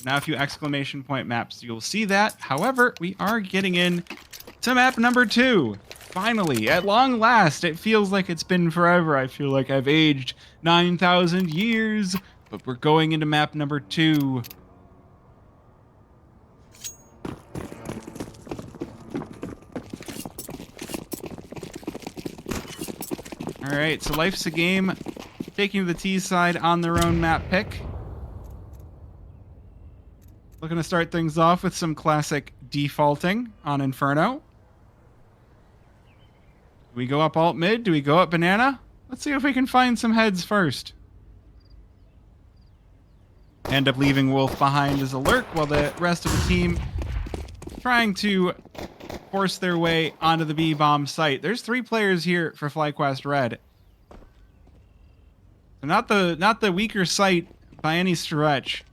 Now a few exclamation point maps. You'll see that. However, we are getting in to map number 2. Finally, at long last. It feels like it's been forever. I feel like I've aged 9,000 years. But we're going into map number 2. Alright, so Life's a Game taking the T side on their own map pick. Looking to start things off with some classic defaulting on Inferno. Do we go up alt mid? Do we go up banana? Let's see if we can find some heads first. End up leaving Wolf behind as a lurk while the rest of the team trying to force their way onto the B-bomb site. There's 3 players here for Flyquest Red. So not the weaker site by any stretch.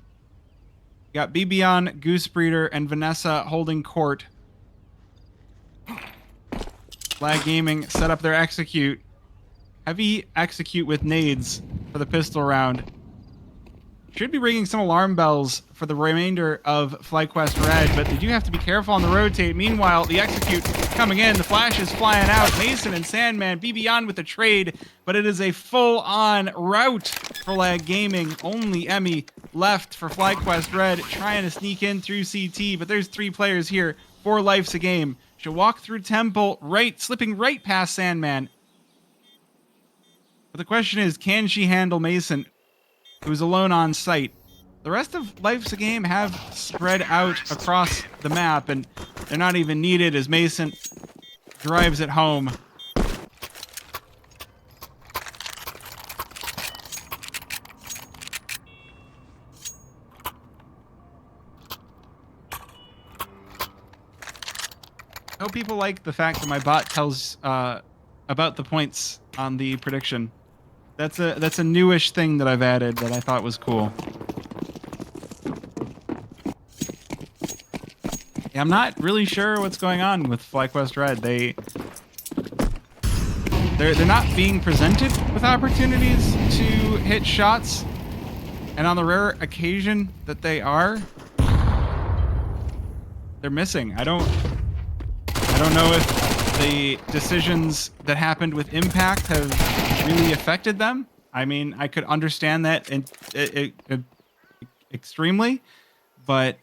We got Bibion, Goosebreeder, and Vanessa holding court. Flag Gaming set up their execute. Heavy execute with nades for the pistol round. Should be ringing some alarm bells for the remainder of Flyquest Red, but they do have to be careful on the rotate. Meanwhile, the execute coming in, the flash is flying out. Mason and Sandman be beyond with the trade, but it is a full-on rout for Lag Gaming. Only Emmy left for Flyquest Red, trying to sneak in through CT, but there's 3 players here. 4 Life's a Game. She'll walk through Temple, slipping right past Sandman. But the question is, can she handle Mason, who's alone on site? The rest of Life's a Game have spread out across the map, and they're not even needed as Mason drives it home. I hope people like the fact that my bot tells about the points on the prediction. That's a newish thing that I've added that I thought was cool. Yeah, I'm not really sure what's going on with Flyquest Red. They're not being presented with opportunities to hit shots, and on the rare occasion that they are, they're missing. I don't know if the decisions that happened with Impact have really affected them. I mean, I could understand that extremely, but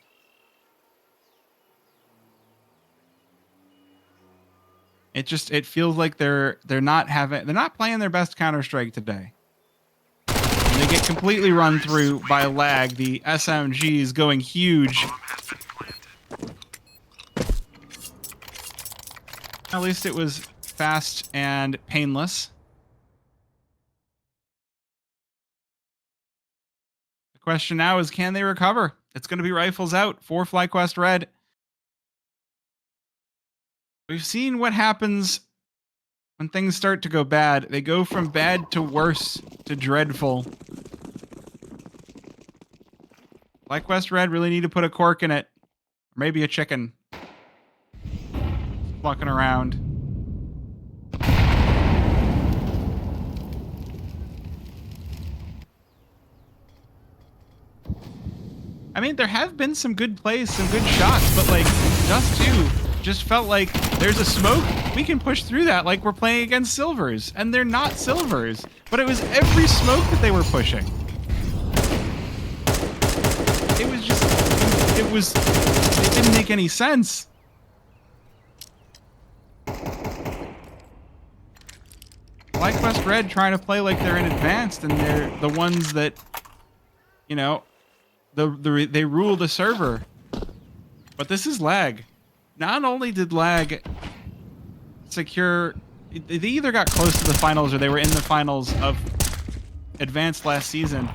it feels like they're not playing their best Counter-Strike today. And they get completely run through by Lag. The SMGs going huge. At least it was fast and painless. The question now is, can they recover? It's going to be rifles out for Flyquest Red. We've seen what happens when things start to go bad. They go from bad to worse to dreadful. Flyquest Red really need to put a cork in it. Or maybe a chicken. Walking around. I mean, there have been some good plays, some good shots, but like Dust 2 just felt like there's a smoke, we can push through that like we're playing against Silvers, and they're not Silvers, but it was every smoke that they were pushing. It didn't make any sense. Flyquest Red trying to play like they're in advanced, and they're the ones that, you know, they rule the server. But this is Lag. Not only did Lag secure, they either got close to the finals or they were in the finals of advanced last season,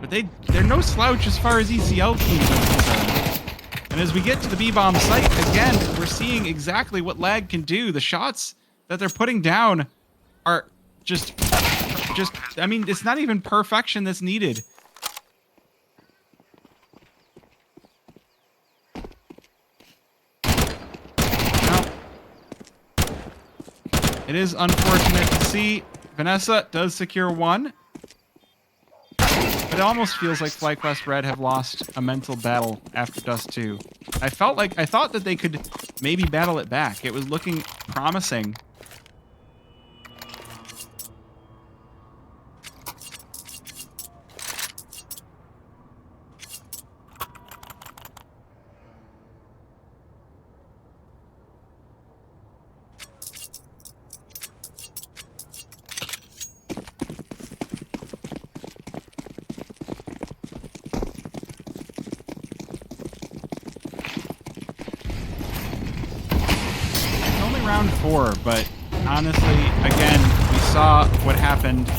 but they're no slouch as far as ECL teams are concerned. And as we get to the B-bomb site, again, we're seeing exactly what Lag can do. The shots that they're putting down are just, I mean, it's not even perfection that's needed. Now, it is unfortunate to see. Vanessa does secure one. But it almost feels like Flyquest Red have lost a mental battle after Dust 2. I thought that they could maybe battle it back. It was looking promising. Round 4, but honestly, again, we saw what happened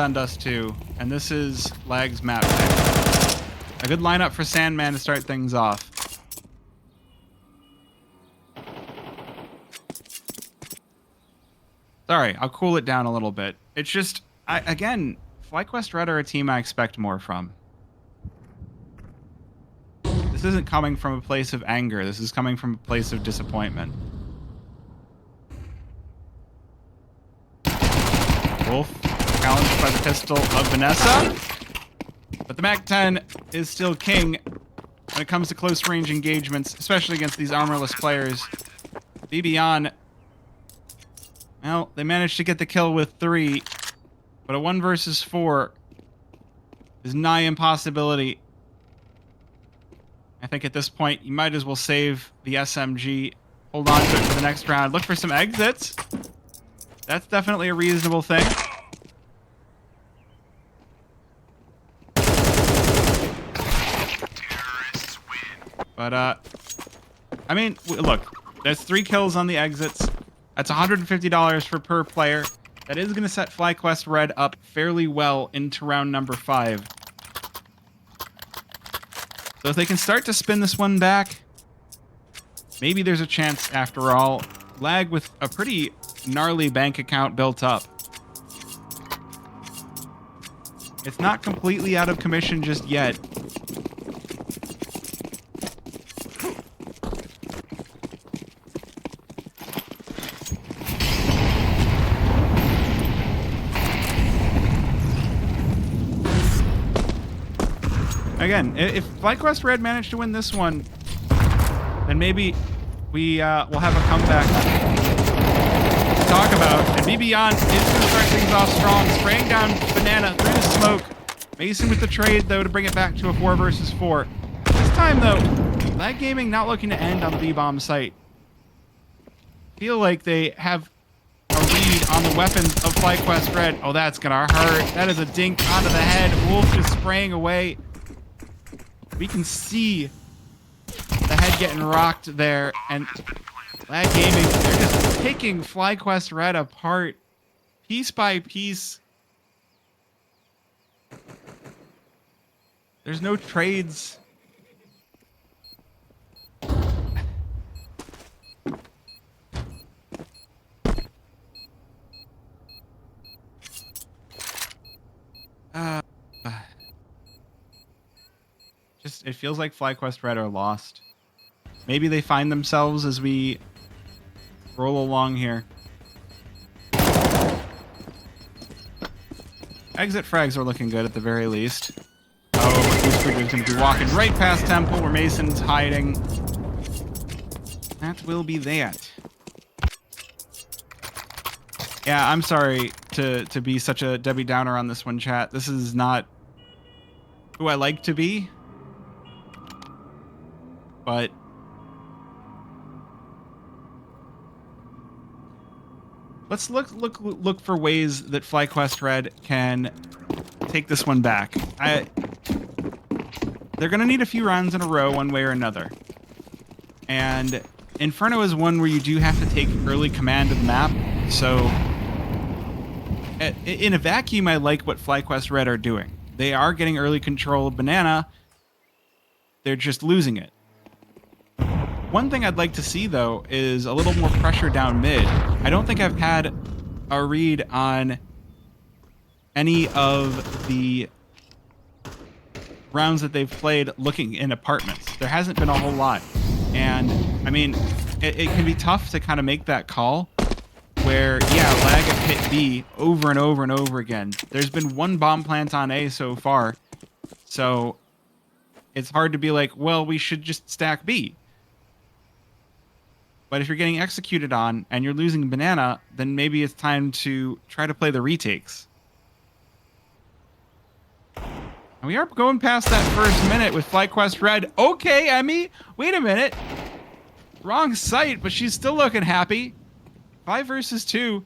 on Dust 2, and this is Lag's map pick. A good lineup for Sandman to start things off. Sorry, I'll cool it down a little bit. It's just, again, Flyquest Red are a team I expect more from. This isn't coming from a place of anger. This is coming from a place of disappointment. Wolf challenged by the pistol of Vanessa. But the MAC-10 is still king when it comes to close range engagements, especially against these armorless players. Bibian, well, they managed to get the kill with 3, but a 1 versus 4 is nigh impossibility. I think at this point, you might as well save the SMG. Hold on to it for the next round. Look for some exits. That's definitely a reasonable thing. But, I mean, look. There's 3 kills on the exits. That's $150 for per player. That is going to set Flyquest Red up fairly well into round number 5. So if they can start to spin this one back, maybe there's a chance after all. Lag with a pretty gnarly bank account built up. It's not completely out of commission just yet. Again, if Flyquest Red managed to win this one, then maybe we will have a comeback to talk about. And Bibian is going to start things off strong, spraying down Banana through the smoke. Mason with the trade, though, to bring it back to a 4 versus 4. This time, though, Lag Gaming not looking to end on the B-bomb site. Feel like they have a read on the weapons of Flyquest Red. Oh, that's going to hurt. That is a dink onto the head. Wolf just spraying away. We can see the head getting rocked there, and Lag Gaming, they're just picking Flyquest Red apart piece by piece. There's no trades. Just, it feels like Flyquest Red are lost. Maybe they find themselves as we roll along here. Exit frags are looking good at the very least. Oh, but Goose Trigger's going to be walking right past Temple where Mason's hiding. That will be that. Yeah, I'm sorry to be such a Debbie Downer on this one, chat. This is not who I like to be. But let's look for ways that Flyquest Red can take this one back. They're going to need a few rounds in a row one way or another. And Inferno is one where you do have to take early command of the map. So in a vacuum, I like what Flyquest Red are doing. They are getting early control of Banana. They're just losing it. One thing I'd like to see, though, is a little more pressure down mid. I don't think I've had a read on any of the rounds that they've played looking in apartments. There hasn't been a whole lot. And, I mean, it can be tough to kind of make that call. where, yeah, lag at pit B over and over and over again. There's been one bomb plant on A so far, so it's hard to be like, well, we should just stack B. But if you're getting executed on and you're losing banana, then maybe it's time to try to play the retakes. And we are going past that first minute with Flyquest Red. Okay, Emmy, wait a minute. Wrong site, but she's still looking happy. 5 versus 2.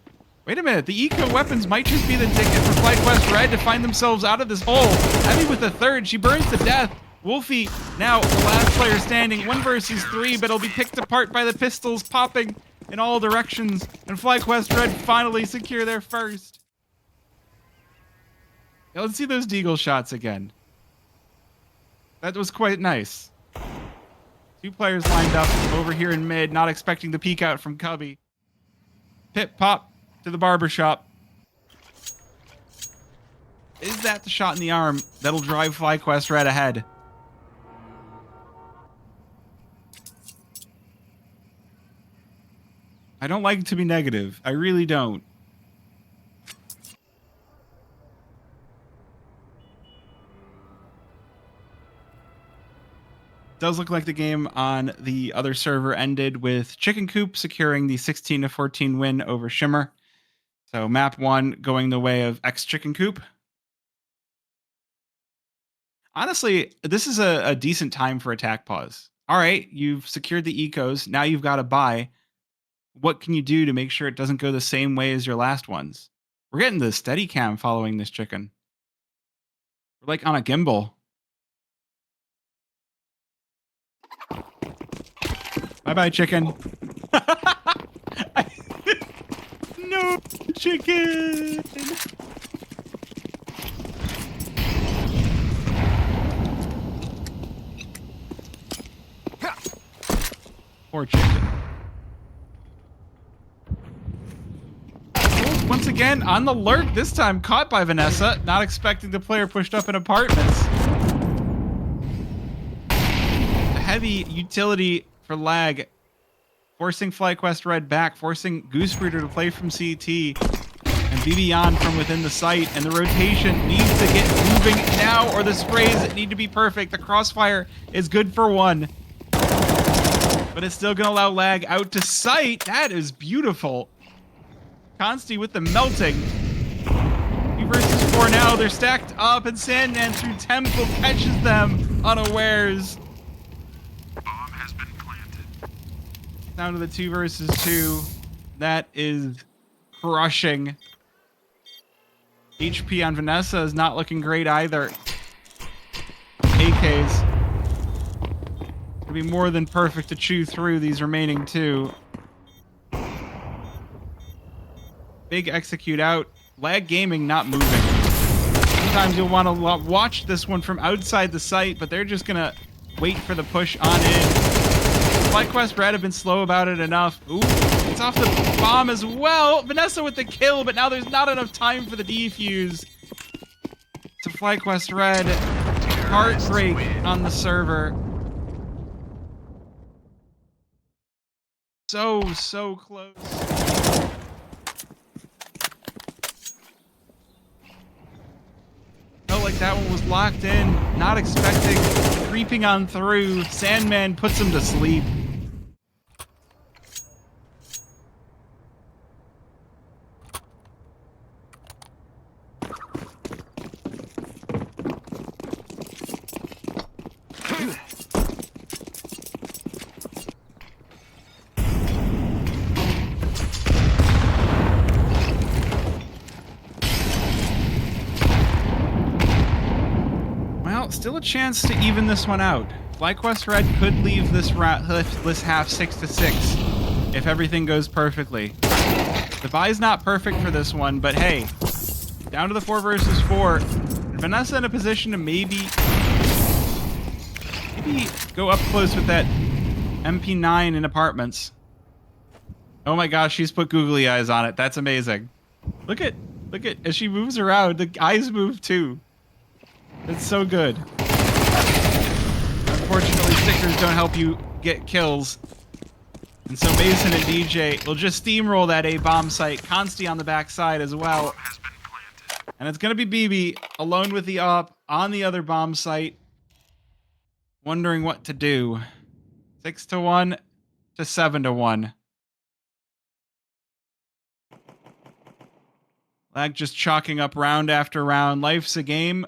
Wait a minute, the eco weapons might just be the ticket for Flyquest Red to find themselves out of this hole. Emmy with the third, she burns to death. Wolfie, now the last player standing, 1 versus 3, but it'll be picked apart by the pistols popping in all directions. And Flyquest Red finally secure their first. Now let's see those deagle shots again. That was quite nice. 2 players lined up over here in mid, not expecting the peek out from Cubby. Pip pop to the barbershop. Is that the shot in the arm that'll drive Flyquest Red ahead? I don't like to be negative. I really don't. Does look like the game on the other server ended with Chicken Coop securing the 16-14 win over Shimmer. So map 1 going the way of X Chicken Coop. Honestly, this is a decent time for attack pause. All right, you've secured the ecos. Now you've got to buy. What can you do to make sure it doesn't go the same way as your last ones? We're getting the steady cam following this chicken. We're like on a gimbal. Bye-bye, chicken. No, chicken. Poor chicken. Once again, on the lurk, this time caught by Vanessa, not expecting the player pushed up in apartments. The heavy utility for lag, forcing Flyquest Red back, forcing Goosebreeder to play from CT, and BB on from within the site, and the rotation needs to get moving now, or the sprays need to be perfect. The crossfire is good for 1. But it's still gonna allow lag out to sight. That is beautiful. Consti with the melting. 2 versus 4 now. They're stacked up, and Sandman through Temple catches them unawares. Bomb has been planted. Down to the 2 versus 2. That is crushing. HP on Vanessa is not looking great either. AKs. It'll be more than perfect to chew through these remaining 2. Big execute out. Lag gaming not moving. Sometimes you'll want to watch this one from outside the site, but they're just going to wait for the push on in. Flyquest Red have been slow about it enough. Ooh, it's off the bomb as well. Vanessa with the kill, but now there's not enough time for the defuse. To Flyquest Red. Heartbreak on the server. So close. Felt like that one was locked in, not expecting, creeping on through. Sandman puts him to sleep. Still a chance to even this one out. Flyquest Red could leave this half 6-6 if everything goes perfectly. The buy's not perfect for this one, but hey, down to the 4 versus 4. Vanessa in a position to maybe go up close with that MP9 in apartments. Oh my gosh, she's put googly eyes on it. That's amazing. Look at as she moves around, the eyes move too. It's so good. Unfortunately, stickers don't help you get kills. And so Mason and DJ will just steamroll that A bomb site. Consti on the backside as well. Has been planted. And it's going to be BB alone with the op on the other bomb site. Wondering what to do. 6-1 to 7-1. Lag just chalking up round after round. Life's a game.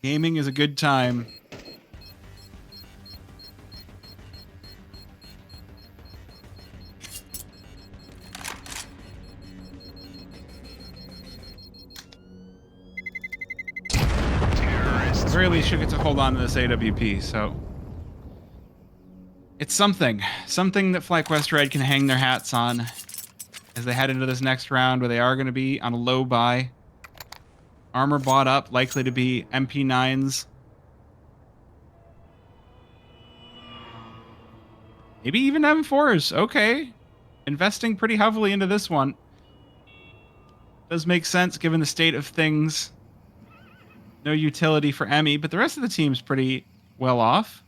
Gaming is a good time. At the very least, she'll get to hold on to this AWP, so... It's something that Flyquest Red can hang their hats on as they head into this next round where they are going to be on a low buy. Armor bought up, likely to be MP9s. Maybe even M4s. Okay. Investing pretty heavily into this one. Does make sense given the state of things. No utility for Emmy, but the rest of the team's pretty well off.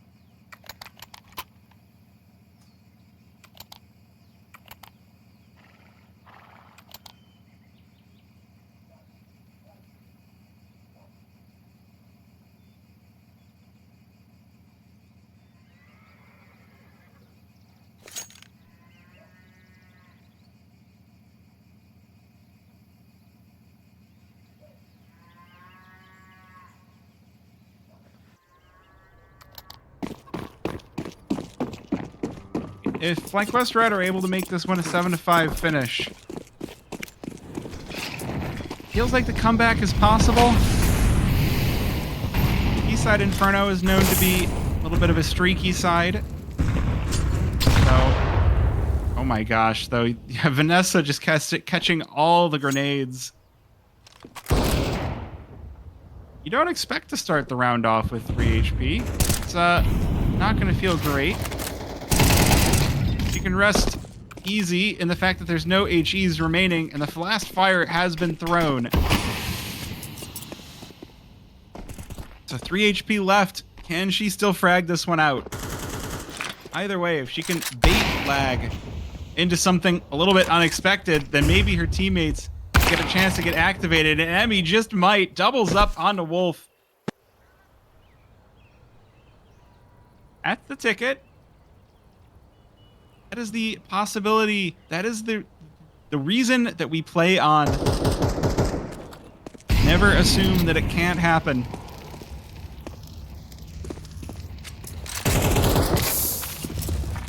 If Flyquest Red are able to make this one a 7-5 finish, feels like the comeback is possible. Eastside Inferno is known to be a little bit of a streaky side. So, oh my gosh, though, yeah, Vanessa just catching all the grenades. You don't expect to start the round off with 3 HP. It's not going to feel great. You can rest easy in the fact that there's no HEs remaining, and the last fire has been thrown. So 3 HP left. Can she still frag this one out? Either way, if she can bait lag into something a little bit unexpected, then maybe her teammates get a chance to get activated, and Emmy just might. Doubles up onto Wolf. At the ticket. That is the possibility. That is the reason that we play on. Never assume that it can't happen.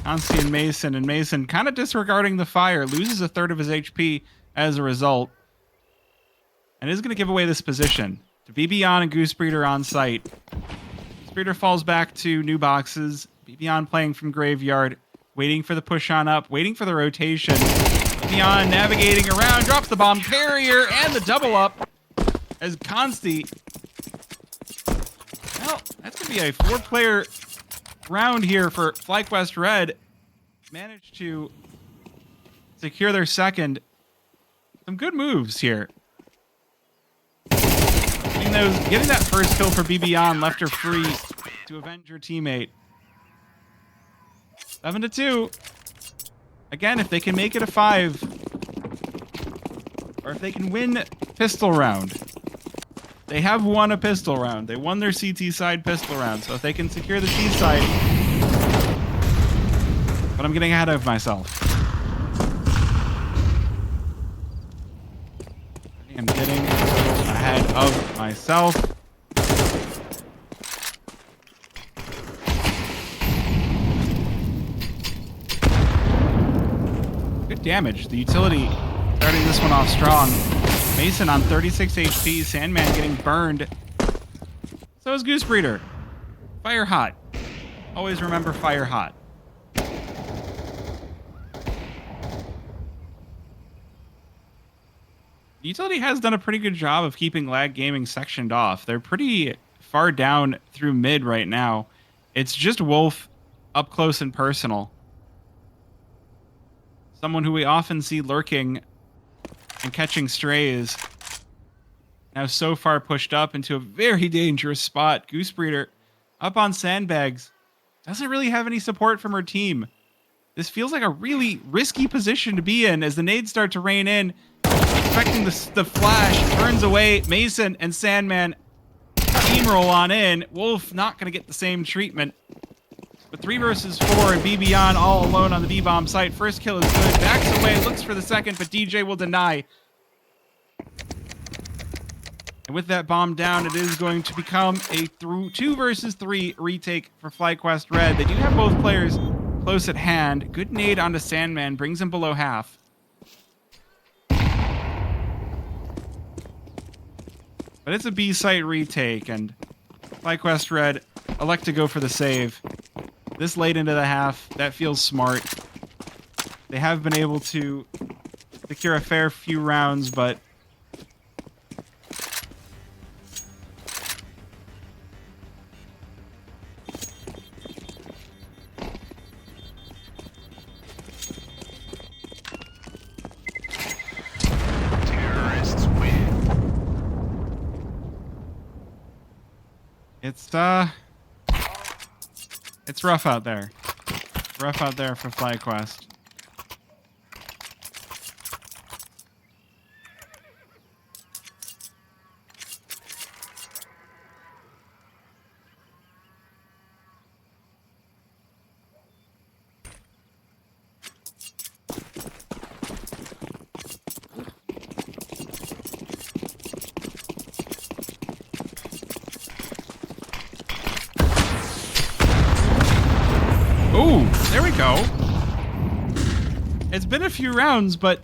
Consti and Mason kind of disregarding the fire, loses a third of his HP as a result, and is going to give away this position to BBon and Goosebreeder on site. Goosebreeder falls back to new boxes. BBon playing from graveyard. Waiting for the push on up, waiting for the rotation. Beyond navigating around, drops the bomb carrier and the double up as Consti. Well, that's going to be a 4-player round here for Flyquest Red. Managed to secure their second. Some good moves here. Getting that first kill for BBon left her free to avenge her teammate. 7-2. Again, if they can make it a 5, or if they can win pistol round, they have won a pistol round. They won their CT side pistol round. So if they can secure the T side, but I'm getting ahead of myself. I'm getting ahead of myself. Good damage. The utility starting this one off strong. Mason on 36 HP. Sandman getting burned. So is Goosebreeder. Fire hot. Always remember fire hot. Utility has done a pretty good job of keeping Lag Gaming sectioned off. They're pretty far down through mid right now. It's just Wolf up close and personal. Someone who we often see lurking and catching strays. Now so far pushed up into a very dangerous spot. Goose Breeder up on sandbags. Doesn't really have any support from her team. This feels like a really risky position to be in as the nades start to rain in. Expecting the flash, turns away. Mason and Sandman steamroll on in. Wolf not going to get the same treatment. But 3 versus 4 and BBon all alone on the B-bomb site. First kill is good. Backs away, looks for the second, but DJ will deny. And with that bomb down, it is going to become a 2 versus 3 retake for Flyquest Red. They do have both players close at hand. Good nade onto Sandman, brings him below half. But it's a B site retake, and Flyquest Red elect to go for the save. This late into the half, that feels smart. They have been able to secure a fair few rounds, but Terrorists win. it's rough out there. Rough out there for Flyquest. Ooh, there we go. It's been a few rounds, but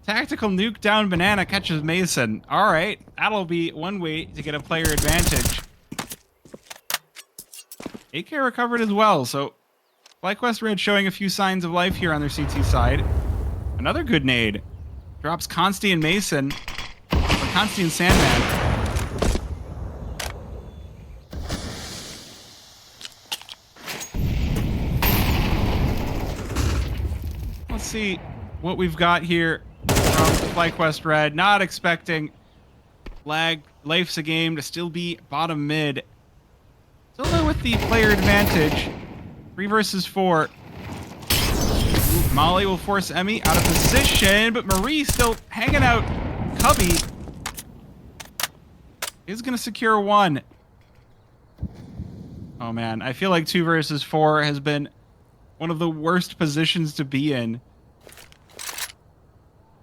tactical nuke down Banana catches Mason. All right, that'll be one way to get a player advantage. AK recovered as well, so Flyquest Red showing a few signs of life here on their CT side. Another good nade. Drops Consti and Mason. Or Consti and Sandman. Let's see what we've got here from Flyquest Red. Not expecting Life's a game to still be bottom mid. Still though with the player advantage. 3 versus 4. Ooh, Molly will force Emmy out of position, but Marie still hanging out. Cubby is going to secure 1. Oh man, I feel like 2 versus 4 has been one of the worst positions to be in.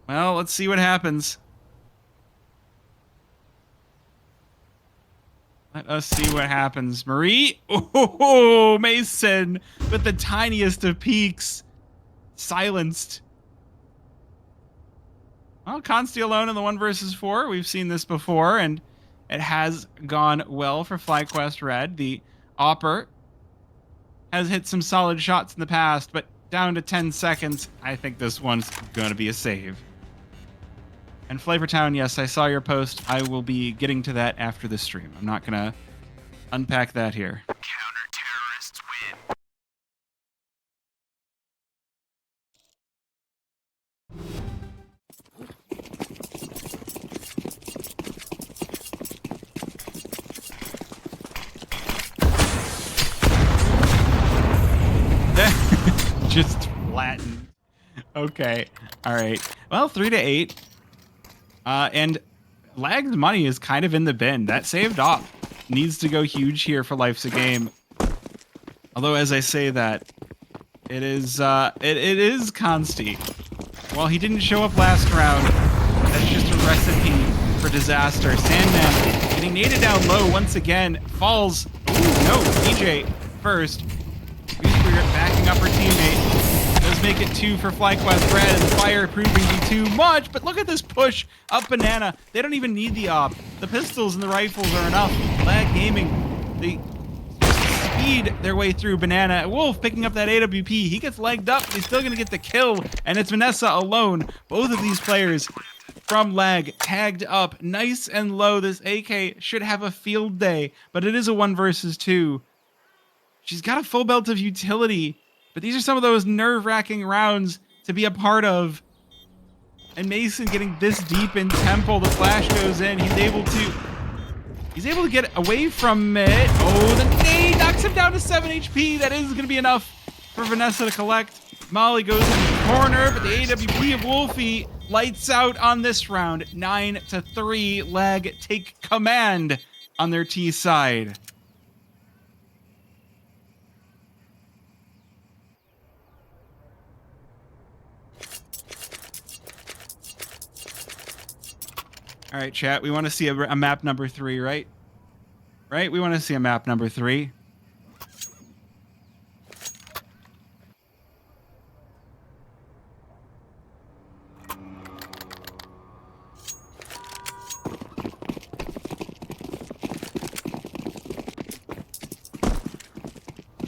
Well, let's see what happens. Let us see what happens. Marie. Oh, Mason with the tiniest of peaks. Silenced. Well, Consti alone in the 1 versus 4. We've seen this before, and it has gone well for Flyquest Red. The Opper has hit some solid shots in the past, but down to 10 seconds. I think this one's going to be a save. And Flavortown, yes, I saw your post. I will be getting to that after the stream. I'm not going to unpack that here. Counter-terrorists win. Just flattened. Okay. All right. Well, 3-8. And Lagged money is kind of in the bin. That saved op needs to go huge here for Life's a Game. Although, as I say that, it is Consti. Well, he didn't show up last round. That's just a recipe for disaster. Sandman getting naded down low once again. Falls. Ooh, no, DJ first. Backing up her teammate. Does make it 2 for Flyquest Red, and the fire proving to be too much. But look at this push up Banana. They don't even need the op. The pistols and the rifles are enough. Lag Gaming, they speed their way through Banana. Wolf picking up that AWP. He gets legged up. He's still going to get the kill, and it's Vanessa alone. Both of these players from Lag tagged up nice and low. This AK should have a field day, but it is a 1 versus 2. She's got a full belt of utility, but these are some of those nerve-wracking rounds to be a part of. And Mason getting this deep in temple. The flash goes in. He's able to get away from it. Oh, the nade knocks him down to 7 HP. That is going to be enough for Vanessa to collect. Molly goes in the corner, but the AWP of Wolfie lights out on this round. 9-3. Lag take command on their T side. All right, chat. We want to see a map number 3, right? Right? We want to see a map number 3.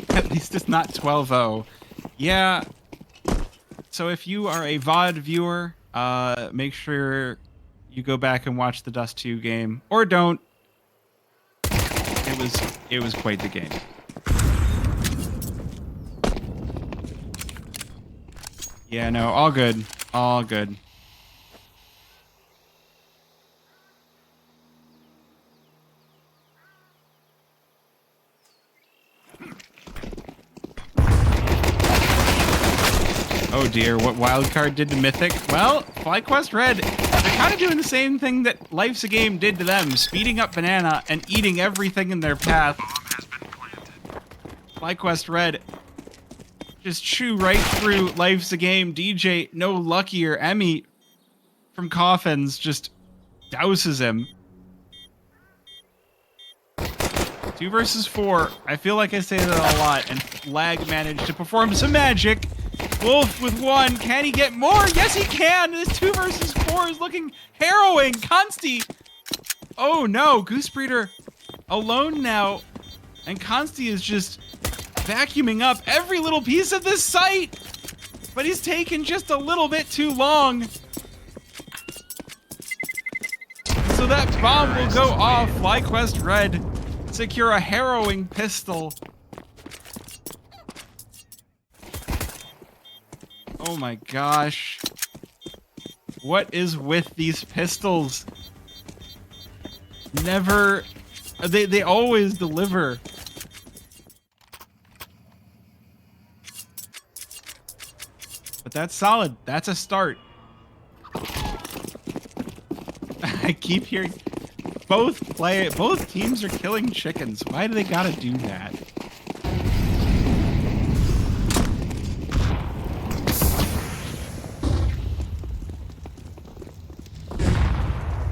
At least it's not 12-0. Yeah. So if you are a VOD viewer, make sure you go back and watch the Dust 2 game, or don't. It was quite the game. Yeah, no, all good. All good. Oh dear, what Wildcard did to Mythic? Well, Flyquest Red, they're kind of doing the same thing that Life's a Game did to them, speeding up Banana and eating everything in their path. Flyquest Red just chew right through Life's a Game. DJ, no luckier. Emmy from Coffins just douses him. 2 versus 4. I feel like I say that a lot, and Lag managed to perform some magic. Wolf with 1. Can he get more? Yes, he can. This 2 versus 4 is looking harrowing. Consti. Oh no, Goose Breeder alone now, and Consti is just vacuuming up every little piece of this site, but he's taken just a little bit too long. So that bomb will go off. Flyquest Red secure a harrowing pistol. Oh my gosh. What is with these pistols? Never... They always deliver. But that's solid. That's a start. I keep hearing... Both teams are killing chickens. Why do they gotta do that?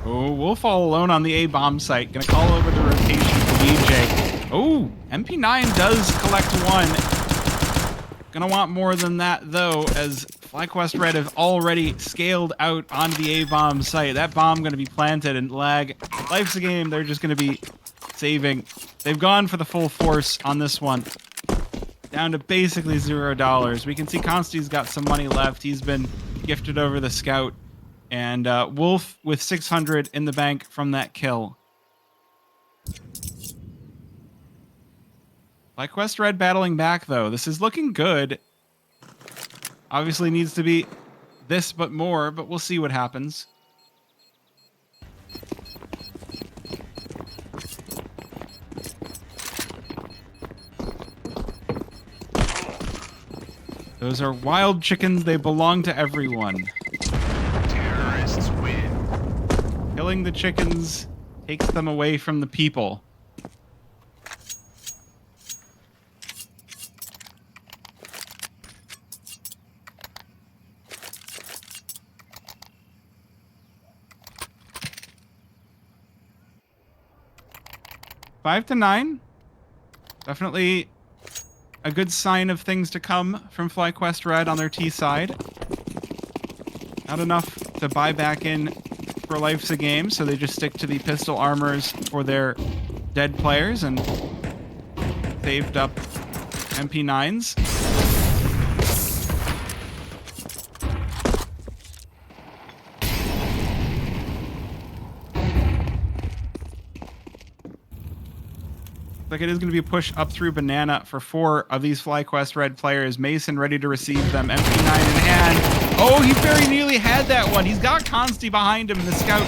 Oh, Wolf all alone on the A-bomb site. Gonna call over the rotation for DJ. Oh, MP9 does collect 1. Gonna want more than that, though, as Flyquest Red have already scaled out onto the A-bomb site. That bomb gonna be planted, and Lag. Life's a Game, they're just gonna be saving. They've gone for the full force on this one. Down to basically $0. We can see Consti's got some money left. He's been gifted over the scout. And Wolf with 600 in the bank from that kill. Flyquest Red battling back, though. This is looking good. Obviously needs to be this but more, but we'll see what happens. Those are wild chickens. They belong to everyone. Terrorists win. Killing the chickens takes them away from the people. Five to 9. Definitely a good sign of things to come from Flyquest Red on their T side. Not enough to buy back in for Life's a Game, so they just stick to the pistol armors for their dead players and saved up MP9s. like it is going to be a push up through banana for 4 of these Flyquest red players. Mason ready to receive them. MP9 in hand. Oh, he very nearly had that one. He's got Consti behind him. The scout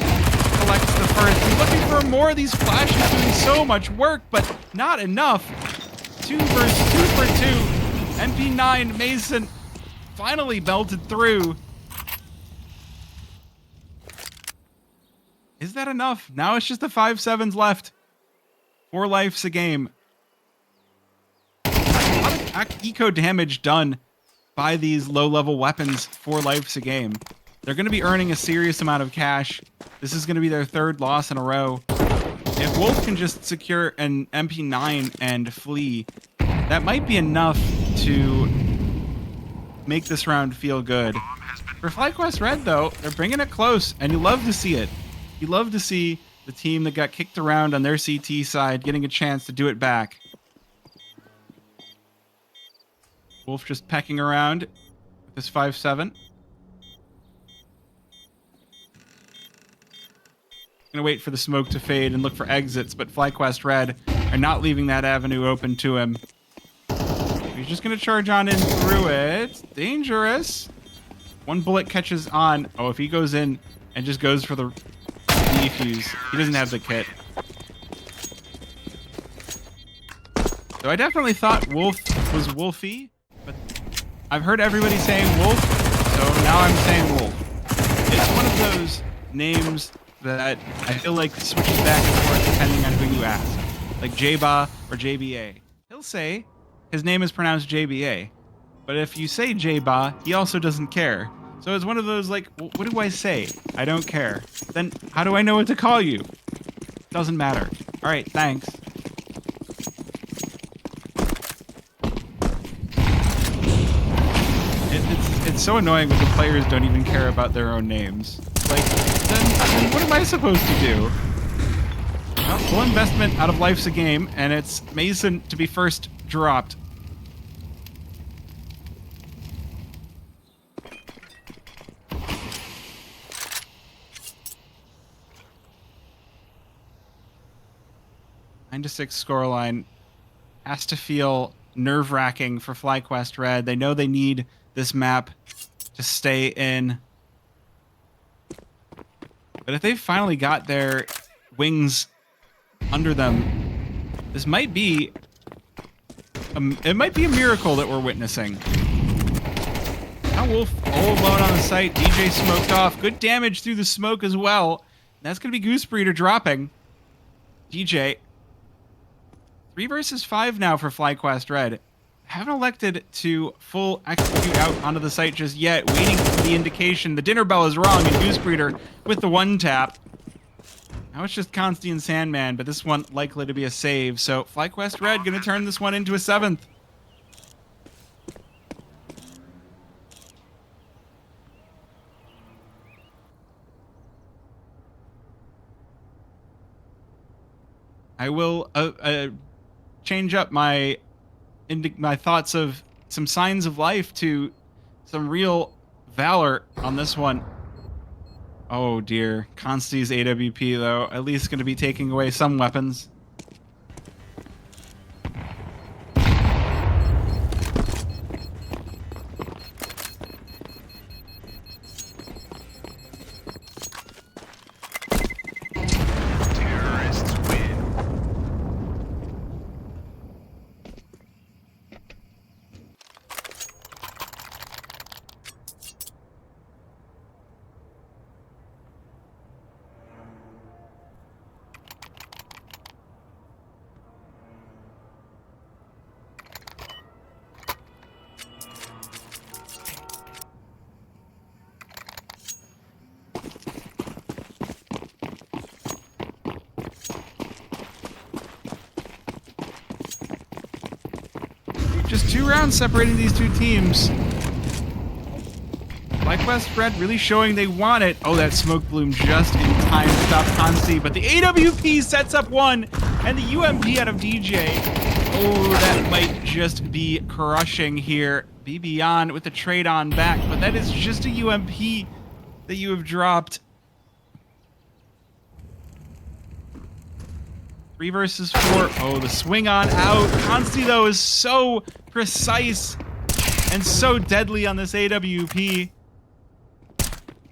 collects the first. He's looking for more of these flashes, doing so much work, but not enough. 2 versus 2 for 2. MP9 Mason finally belted through. Is that enough? Now it's just the 5-7s left. 4 lives a game. A lot of eco damage done by these low-level weapons. 4 lives a game. They're going to be earning a serious amount of cash. This is going to be their 3rd loss in a row. If Wolf can just secure an MP9 and flee, that might be enough to make this round feel good. For Flyquest Red, though, they're bringing it close, and you love to see it. You love to see the team that got kicked around on their CT side getting a chance to do it back. Wolf just pecking around with this 5-7. Gonna wait for the smoke to fade and look for exits, but Flyquest Red are not leaving that avenue open to him. He's just gonna charge on in through it. Dangerous. 1 bullet catches on. Oh, if he goes in and just goes for the defuse, he doesn't have the kit. So I definitely thought Wolf was Wolfy, but I've heard everybody saying Wolf, so now I'm saying Wolf. It's one of those names that I feel like switches back and forth depending on who you ask. Like Jba or JBA. He'll say his name is pronounced JBA, but if you say Jba, he also doesn't care. So it's one of those like, what do I say? I don't care. Then how do I know what to call you? Doesn't matter. All right, thanks. It's so annoying when the players don't even care about their own names. Like, then what am I supposed to do? Well, full investment out of life's a game, and it's Mason to be first dropped. To 6 scoreline has to feel nerve-wracking for Flyquest Red. They know they need this map to stay in. But if they've finally got their wings under them, this might be it might be a miracle that we're witnessing. Now Wolf all alone on the site. DJ smoked off. Good damage through the smoke as well. That's going to be Goose Breeder dropping. DJ 3 versus 5 now for Flyquest Red. Haven't elected to full execute out onto the site just yet. Waiting for the indication. The dinner bell is wrong, and Goose Breeder with the 1 tap. Now it's just Consti and Sandman, but this one likely to be a save. So Flyquest Red going to turn this one into a 7th. I will change up my thoughts of some signs of life to some real valor on this one. Oh dear. Consti's AWP though, at least going to be taking away some weapons. Just 2 rounds separating these 2 teams. Flyquest Red really showing they want it. Oh, that smoke bloom just in time to stop Consti, but the AWP sets up 1, and the UMP out of DJ. Oh, that might just be crushing here. Be Beyond with the trade on back, but that is just a UMP that you have dropped. 3 versus 4. Oh, the swing on out. Consti, though, is so precise and so deadly on this AWP.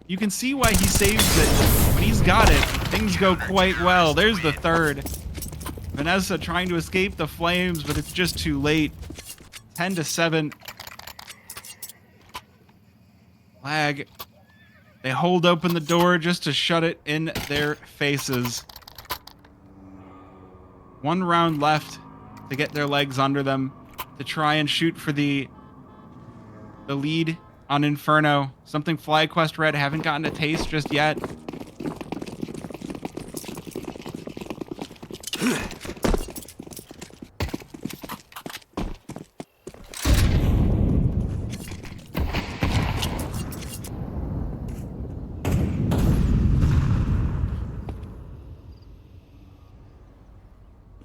You can see why he saves it. When he's got it, things go quite well. There's the third. Vanessa trying to escape the flames, but it's just too late. 10-7. Lag. They hold open the door just to shut it in their faces. 1 round left to get their legs under them, to try and shoot for the lead on Inferno. Something Flyquest Red haven't gotten a taste just yet.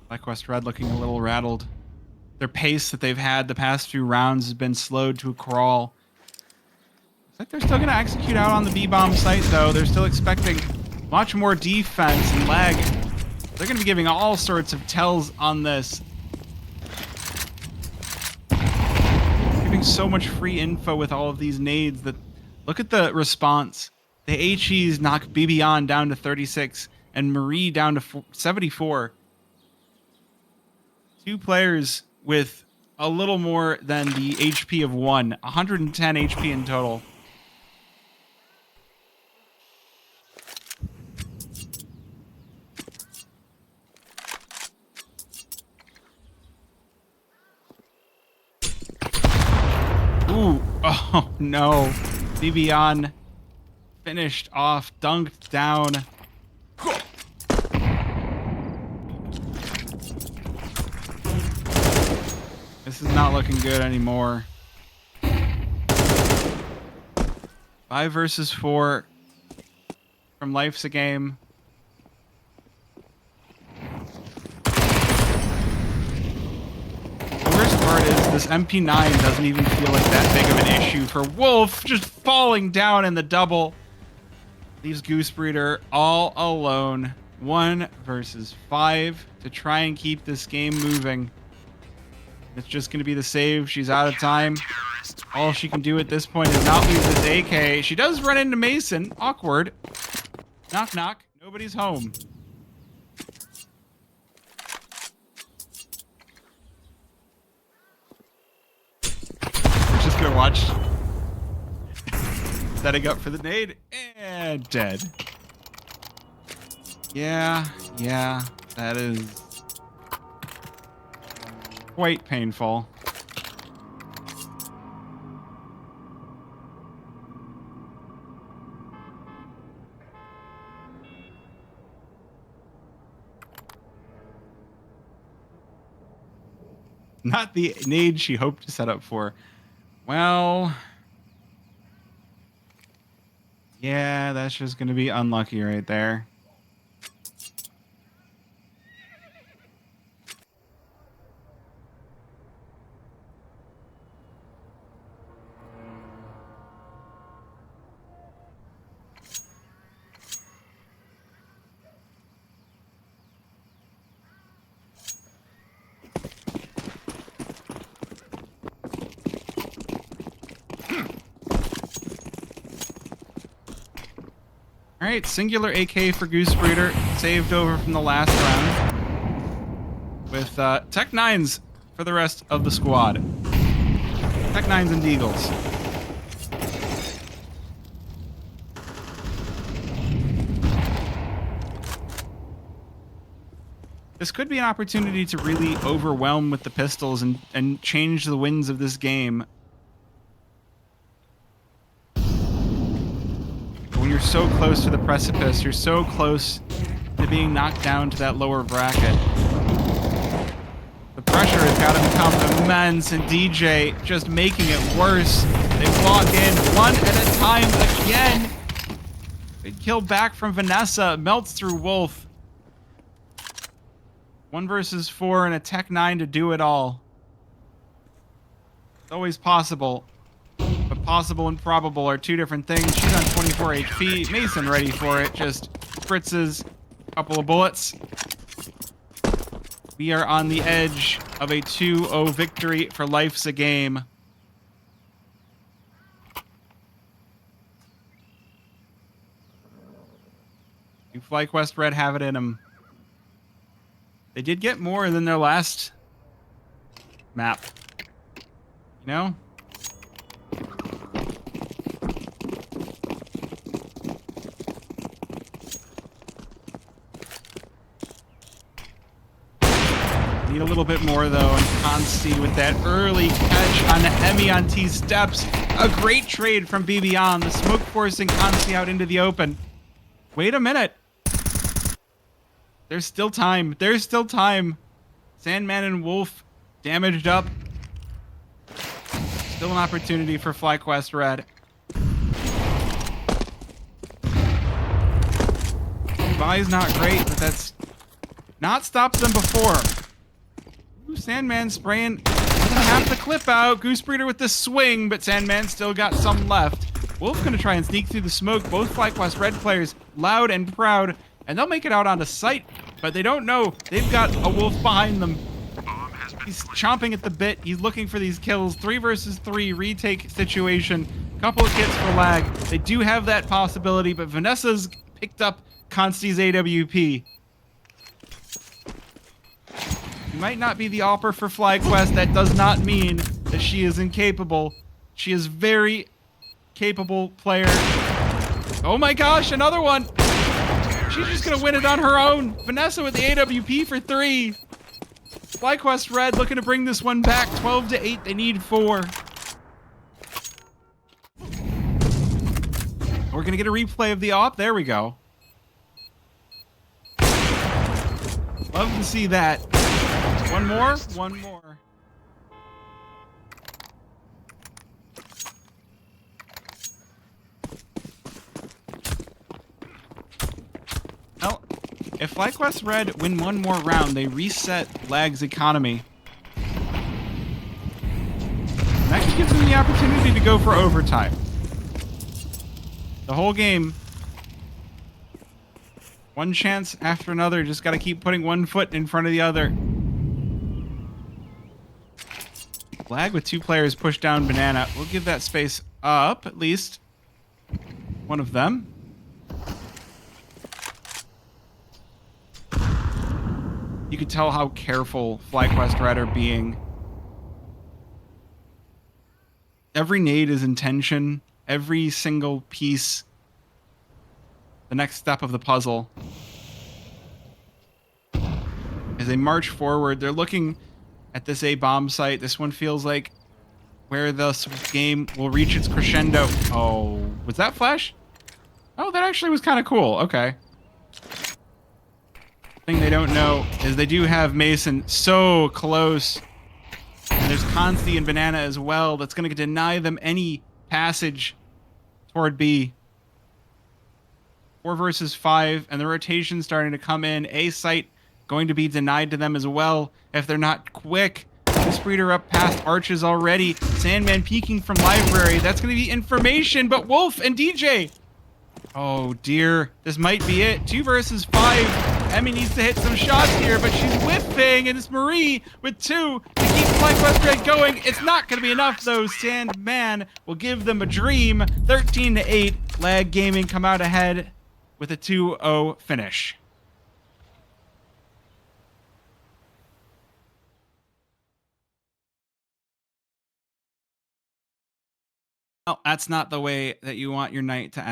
Flyquest Red looking a little rattled. Their pace that they've had the past few rounds has been slowed to a crawl. Looks like they're still going to execute out on the B-bomb site, though. They're still expecting much more defense and lag. They're going to be giving all sorts of tells on this. Giving so much free info with all of these nades that... Look at the response. The HEs knock BBon down to 36 and Marie down to 74. 2 players with a little more than the HP of 1. 110 HP in total. Ooh, oh no. BBon finished off, dunked down. This is not looking good anymore. 5 versus 4 from Life's a Game. The worst part is this MP9 doesn't even feel like that big of an issue for Wolf, just falling down in the double. Leaves Goose Breeder all alone. 1 versus 5 to try and keep this game moving. It's just going to be the save. She's out of time. All she can do at this point is not lose this AK. She does run into Mason. Awkward. Knock, knock. Nobody's home. We're just going to watch. Setting up for the nade. And dead. Yeah. That is... quite painful. Not the nade she hoped to set up for. Well, yeah, that's just going to be unlucky right there. All right, singular AK for Goose Breeder, saved over from the last round. With Tech 9s for the rest of the squad. Tech 9s and Deagles. This could be an opportunity to really overwhelm with the pistols and change the winds of this game. When you're so close to the precipice, you're so close to being knocked down to that lower bracket. The pressure has got to become immense, and DJ just making it worse. They walk in one at a time again. Big kill back from Vanessa, melts through Wolf. 1 versus 4 and a Tech 9 to do it all. It's always possible. But possible and probable are 2 different things. She's on 24 HP. Mason ready for it. Just spritzes a couple of bullets. We are on the edge of a 2-0 victory for Life's a Game. Do Flyquest Red have it in them? They did get more than their last map. You know? Need a little bit more, though, and Consti with that early catch on Emmy on T steps. A great trade from BB-on. The smoke forcing Consti out into the open. Wait a minute. There's still time. There's still time. Sandman and Wolf damaged up. Still an opportunity for Flyquest Red. Buy's not great, but that's not stopped them before. Ooh, Sandman spraying half the clip out. Goose Breeder with the swing, but Sandman still got some left. Wolf gonna try and sneak through the smoke. Both Flyquest Red players loud and proud, and they'll make it out onto site, but they don't know they've got a Wolf behind them. He's chomping at the bit. He's looking for these kills. 3 versus 3 retake situation. Couple of hits for lag. They do have that possibility, but Vanessa's picked up Consti's AWP. She might not be the AWPer for Flyquest. That does not mean that she is incapable. She is very capable player. Oh my gosh, another one. She's just gonna win it on her own. Vanessa with the AWP for 3. Flyquest Red looking to bring this one back. 12-8. They need 4. We're gonna get a replay of the AWP. There we go. Love to see that. One more. One more. Well, if Flyquest Red win one more round, they reset Lag's economy. And that gives them the opportunity to go for overtime. The whole game, one chance after another, just got to keep putting one foot in front of the other. Lag with 2 players pushed down Banana. We'll give that space up, at least. One of them. You could tell how careful Flyquest Red are being. Every nade is intention. Every single piece. The next step of the puzzle. As they march forward, they're looking at this A bomb site. This one feels like where the game will reach its crescendo. Oh, was that flash? Oh, that actually was kind of cool. Okay. Thing they don't know is they do have Mason so close. And there's Consti and Banana as well. That's going to deny them any passage toward B. 4 versus 5, and the rotation starting to come in. A site going to be denied to them as well if they're not quick. This breeder up past arches already. Sandman peeking from library. That's going to be information, but Wolf and DJ. Oh dear, this might be it. 2 versus 5. Emmy needs to hit some shots here, but she's whiffing, and it's Marie with 2 to keep Flyquest Red going. It's not going to be enough, though. Sandman will give them a dream. 13-8. Lag Gaming come out ahead with a 2-0 finish. Well, that's not the way that you want your night to end.